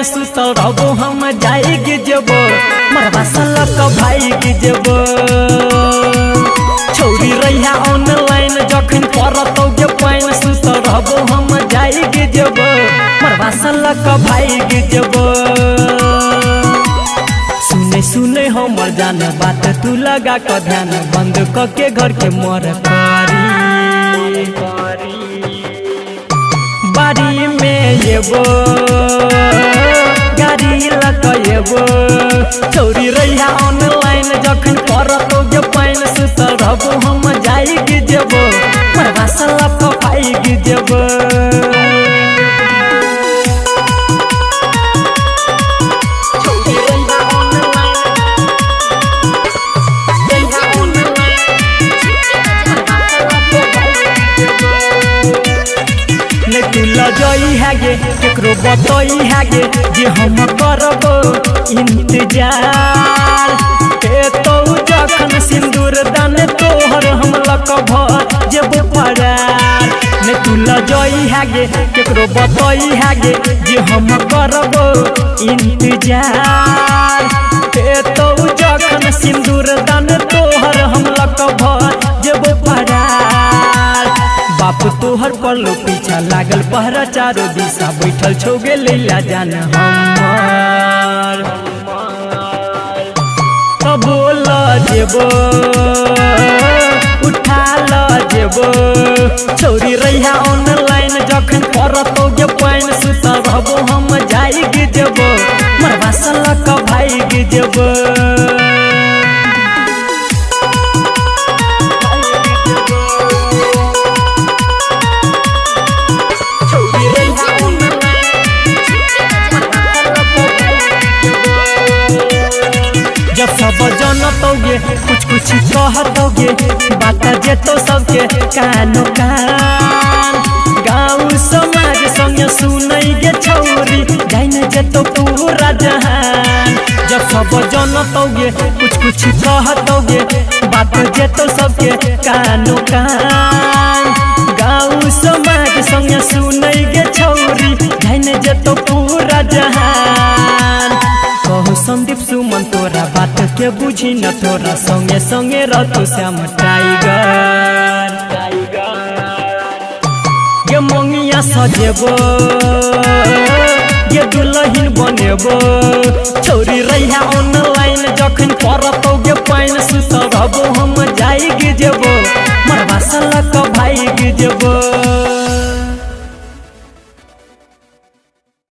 Pine सुतल रहबो हम जाई गिजबो मरवा सलक भाई गिजबो छोरी रहिया ऑनलाइन जखन परतौ गे पाइन सुतल रहबो हम जाई गिजबो मरवा सलक भाई गिजबो सुने सुने हमर जान बात तू लगा क ध्यान बंद क के घर के मोर करी बाड़ी में येबो गाड़ी लकयबो छोरी रहिया ऑनलाइन जखन परतौ गे पाइन सुतल रहबो हम जाई गिजबो मरवा सलक भाई गिजबो लजई है गे केकरो बतई है गे जे हम करबो इंतजार के तो जखन सिंदूर दान तोहर हम लकभ जेबो फरार ने तू लजई है गे केकरो बतई है गे जे हम करबो इंतजार के तो जखन सिंदूर दान तोहर हम लकभ जेबो फरार बाप तोहर पल्लो पीछा लागल पहरा चारो दिशा बैठल छोगे लैला जान हमर तबो जेबो उठा जेबो छोरी रहिया ऑनलाइन जखन परतौ गे पाइन सुतल रहबो हम जाई गिजबो मरवा सलक भाई गिजबो जब सब जनतौगे कुछ कुछ कहतौगे बात जेतो सबके कानो कान गाँव समाज संगे सुनै गे छौरी जाइन जेतो पूरा जहान जब सब जनतौगे कुछ कुछ कहतौगे बात जेतो सबके कानो कान गाँव समाज संगे सुनै गे छौरी जाइन जेतो पूरा जहान कहू संदीप सुमन तोरा बात के बुझी न तोरा संगे संगे रहतो श्याम टाइगर गे मंगिया सजेबो गे दुल्हन बनेबो छोरी रहिया ऑनलाइन जखन परतौ गे पाइन सुतल रहबो हम जाई गिजबो मरवा सलक भाई गिजबो।